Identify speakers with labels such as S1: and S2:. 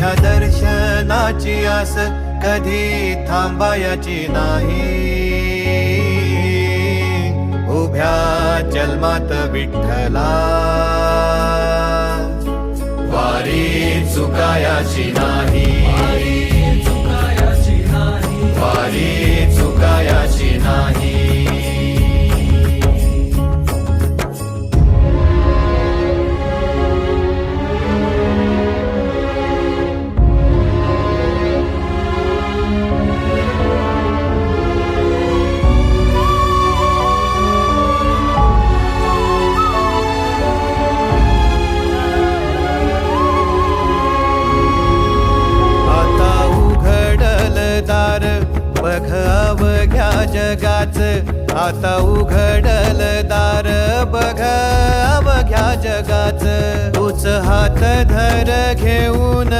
S1: तुझ्या दर्शनाची आस कधी थांबायची नाही. उभ्या जन्मात विठ्ठला वारी चुकायाची नाही. वारी चुकायाची नाही. बघ अवघ्या जगाच, आता उघडल दार बघ अवघ्या जगाच. तूच हात धर घेऊन